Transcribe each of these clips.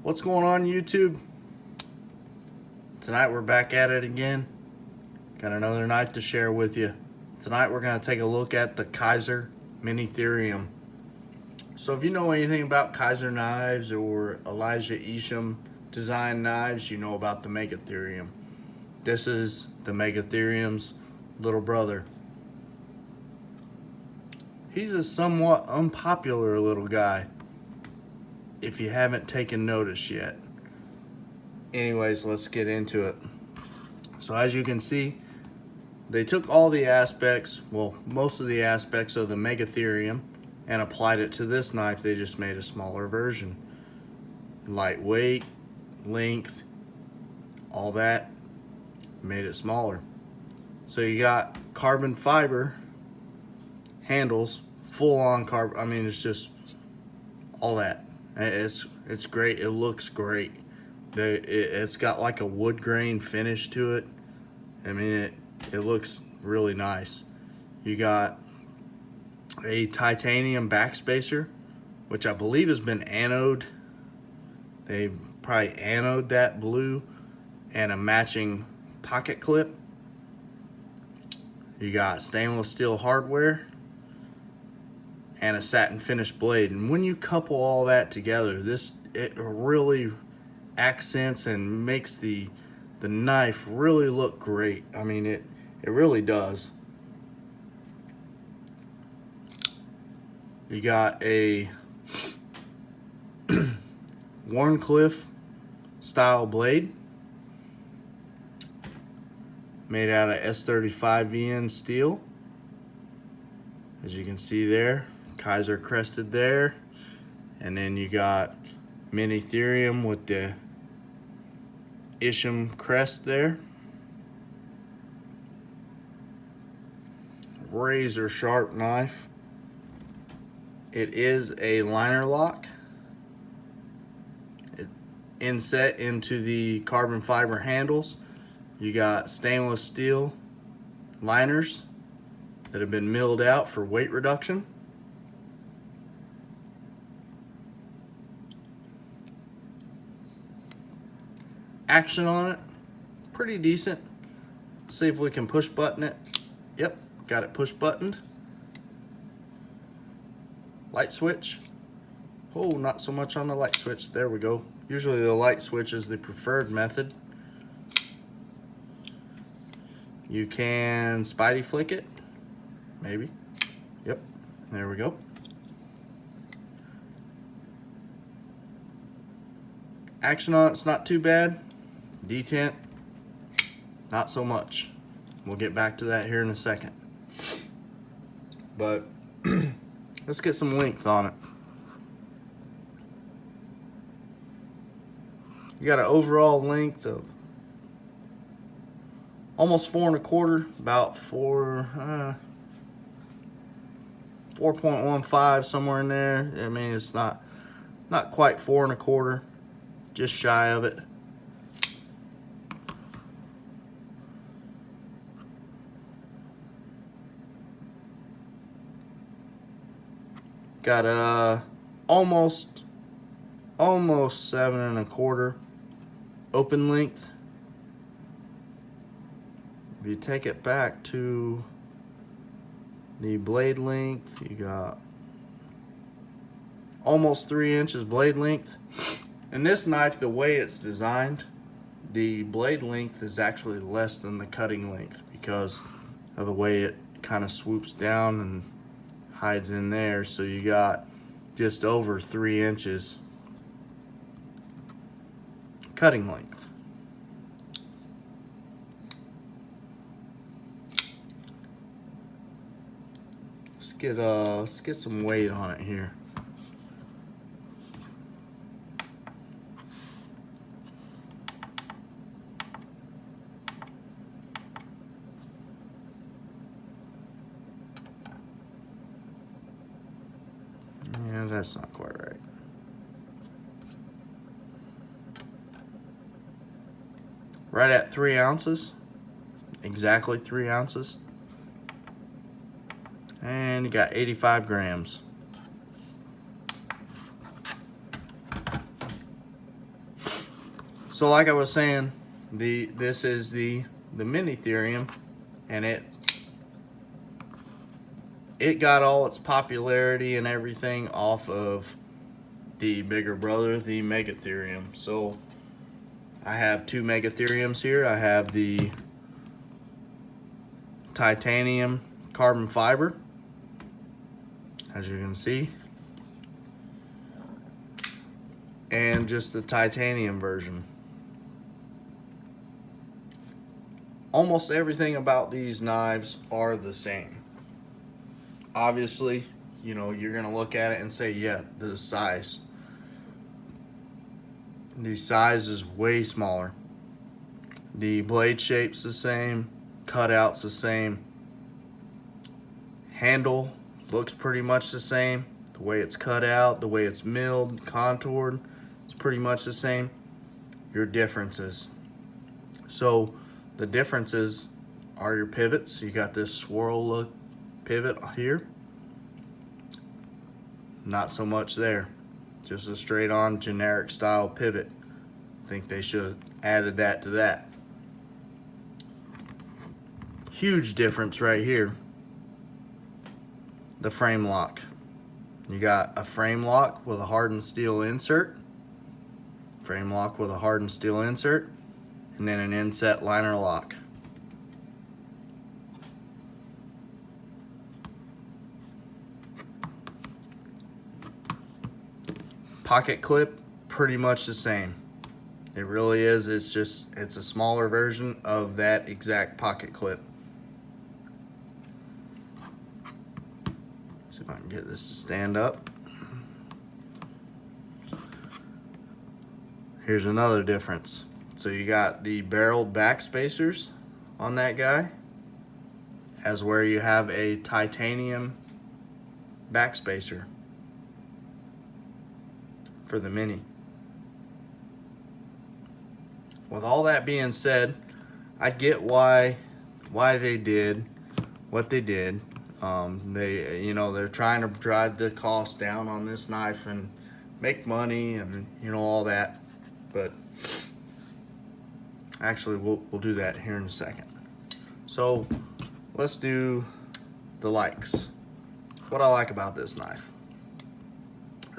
What's going on, YouTube? Tonight we're back at it again. Got another knife to share with you. Tonight we're going to take a look at the Kizer minitherium. So if you know anything about Kizer knives or Elijah Isham design knives, you know about the megatherium. This is the megatherium's little brother. He's a somewhat unpopular little guy, if you haven't taken notice yet. Anyways, let's get into it. So as you can see, they took all the aspects, well, most of the aspects of the megatherium and applied it to this knife. They just made a smaller version. Lightweight, length, all that, made it smaller. So you got carbon fiber handles, full on carbon. I mean, it's just all that. It's great. It looks great. It's got like a wood grain finish to it. I mean, it looks really nice. You got a titanium backspacer, which I believe has been anode. They probably anode that blue, and a matching pocket clip. You got stainless steel hardware and a satin finished blade. And when you couple all that together, it really accents and makes the knife really look great. I mean, it really does. You got a Warncliffe style blade made out of S35VN steel. As you can see there, Kizer crested there. And then you got minitherium with the Isham crest there. Razor sharp knife. It is a liner lock. It inset into the carbon fiber handles. You got stainless steel liners that have been milled out for weight reduction. Action on it, pretty decent. See if we can push button it. Yep, got it push buttoned. Light switch. Oh, not so much on the light switch. There we go. Usually the light switch is the preferred method. You can spidey flick it, maybe. Yep, there we go. Action on it's not too bad. Detent, not so much. We'll get back to that here in a second. But let's get some length on it. You got an overall length of almost 4 1/4, about 4.15, somewhere in there. I mean, it's not quite 4 1/4, just shy of it. Got almost 7 1/4 open length. If you take it back to the blade length, you got almost 3 inches blade length. And this knife, the way it's designed, the blade length is actually less than the cutting length because of the way it kind of swoops down and hides in there. So you got just over 3 inches cutting length. Let's get some weight on it here. Yeah, that's not quite right. Right at 3 ounces, exactly 3 ounces. And you got 85 grams. So like I was saying, this is the minitherium, and it got all its popularity and everything off of the bigger brother, the megatherium. So I have two megatheriums here. I have the titanium carbon fiber, as you can see, and just the titanium version. Almost everything about these knives are the same. Obviously, you know, you're gonna look at it and say, yeah, the size. The size is way smaller. The blade shape's the same, cutout's the same. Handle looks pretty much the same. The way it's cut out, the way it's milled, contoured, it's pretty much the same. Your differences. So the differences are your pivots. You got this swirl look pivot here. Not so much there. Just a straight on generic style pivot. I think they should have added that to that. Huge difference right here. The frame lock. You got a frame lock with a hardened steel insert. Frame lock with a hardened steel insert. And then an inset liner lock. Pocket clip, pretty much the same. It really is. It's a smaller version of that exact pocket clip. Let's see if I can get this to stand up. Here's another difference. So you got the barreled back spacers on that guy, as where you have a titanium back spacer for the mini. With all that being said, I get why they did what they did. They're trying to drive the cost down on this knife and make money and all that. But actually, we'll do that here in a second. So let's do the likes. What I like about this knife.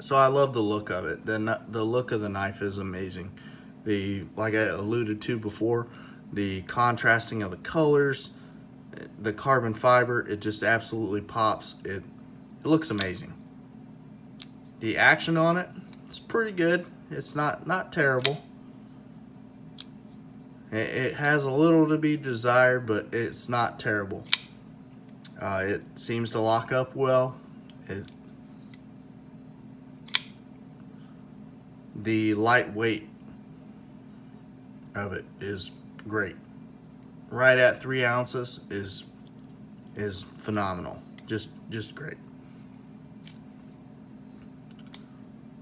So I love the look of it. The look of the knife is amazing. Like I alluded to before, the contrasting of the colors, the carbon fiber, it just absolutely pops. It looks amazing. The action on it is pretty good. It's not terrible. It has a little to be desired, but it's not terrible. It seems to lock up well. The lightweight of it is great. Right at 3 ounces is phenomenal. Just great.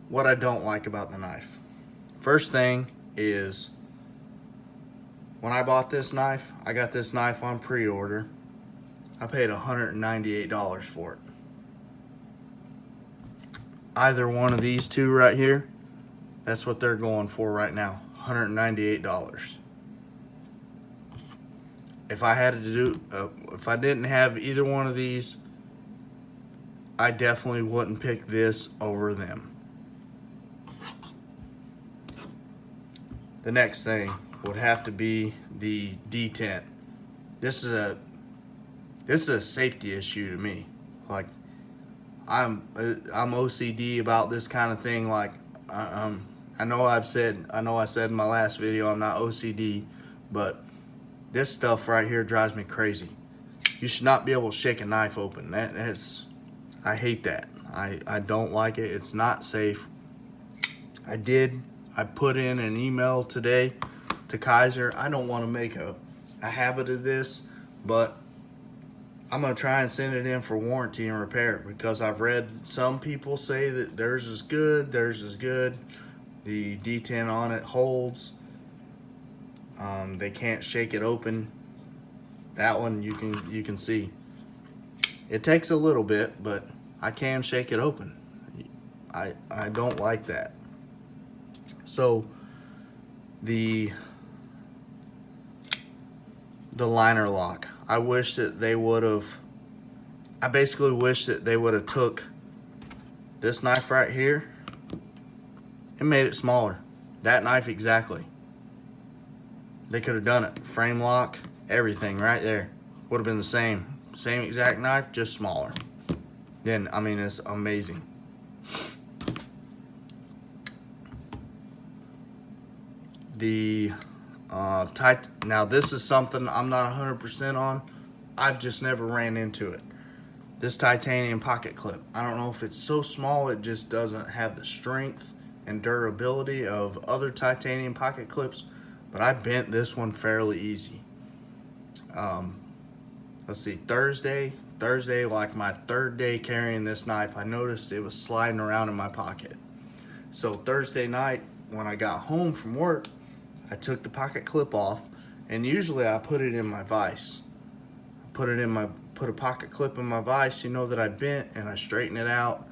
What I don't like about the knife. First thing is, when I bought this knife, I got this knife on pre-order. I paid $198 for it. Either one of these two right here, that's what they're going for right now, $198. If I had to do, if I didn't have either one of these, I definitely wouldn't pick this over them. The next thing would have to be the detent. This is a safety issue to me. Like, I'm OCD about this kind of thing. Like, I know I said in my last video I'm not OCD, but this stuff right here drives me crazy. You should not be able to shake a knife open. I hate that. I don't like it. It's not safe. I put in an email today to Kizer. I don't want to make a habit of this, but I'm going to try and send it in for warranty and repair, because I've read some people say that theirs is good. The detent on it holds. They can't shake it open. That one you can see. It takes a little bit, but I can shake it open. I don't like that. So the liner lock. I wish that they would have, I basically wish that they would have took this knife right here and made it smaller. That knife exactly. They could have done it. Frame lock, everything right there. Would have been the same. Same exact knife, just smaller. Then, I mean, it's amazing. The now this is something I'm not 100% on. I've just never ran into it. This titanium pocket clip. I don't know if it's so small it just doesn't have the strength and durability of other titanium pocket clips, but I bent this one fairly easy. Let's see, Thursday, like my third day carrying this knife, I noticed it was sliding around in my pocket. So Thursday night, when I got home from work, I took the pocket clip off, and usually I put it in my vise. Put a pocket clip in my vise, you know, that I bent, and I straighten it out,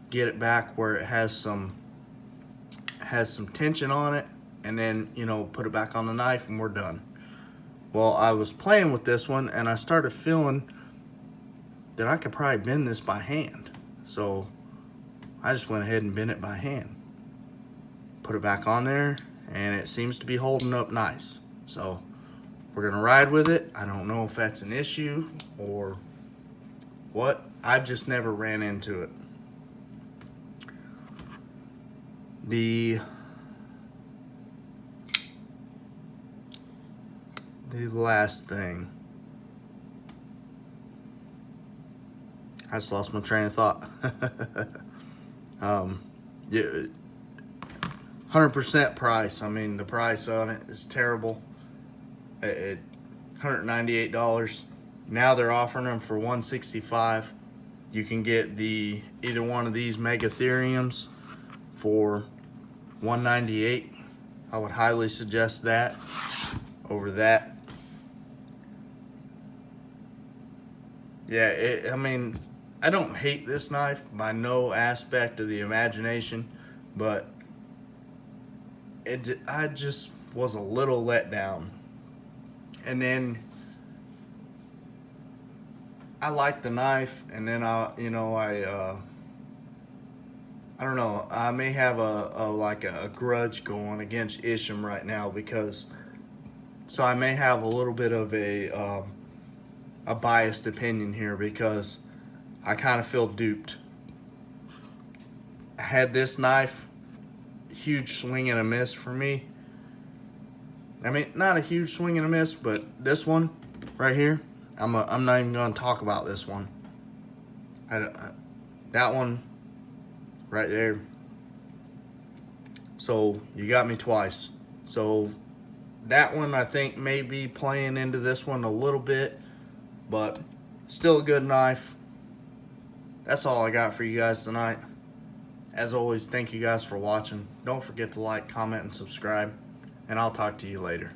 get it back where it has some tension on it, and then, you know, put it back on the knife and we're done. Well, I was playing with this one and I started feeling that I could probably bend this by hand. So I just went ahead and bent it by hand. Put it back on there and it seems to be holding up nice. So we're gonna ride with it. I don't know if that's an issue or what. I've just never ran into it. The last thing. I just lost my train of thought. Yeah, 100% price. I mean, the price on it is terrible. At $198. Now they're offering them for $165. You can get either one of these megatheriums for $198. I would highly suggest that over that. Yeah, I mean, I don't hate this knife by no aspect of the imagination, but I just was a little let down. And then I like the knife, and then I don't know, I may have a grudge going against Isham right now, because so I may have a little bit of a biased opinion here, because I kind of feel duped. I had this knife, huge swing and a miss for me. I mean, not a huge swing and a miss, but this one right here, I'm not even going to talk about this one. That one right there. So you got me twice. So that one I think may be playing into this one a little bit, but still a good knife. That's all I got for you guys tonight. As always, thank you guys for watching. Don't forget to like, comment, and subscribe, and I'll talk to you later.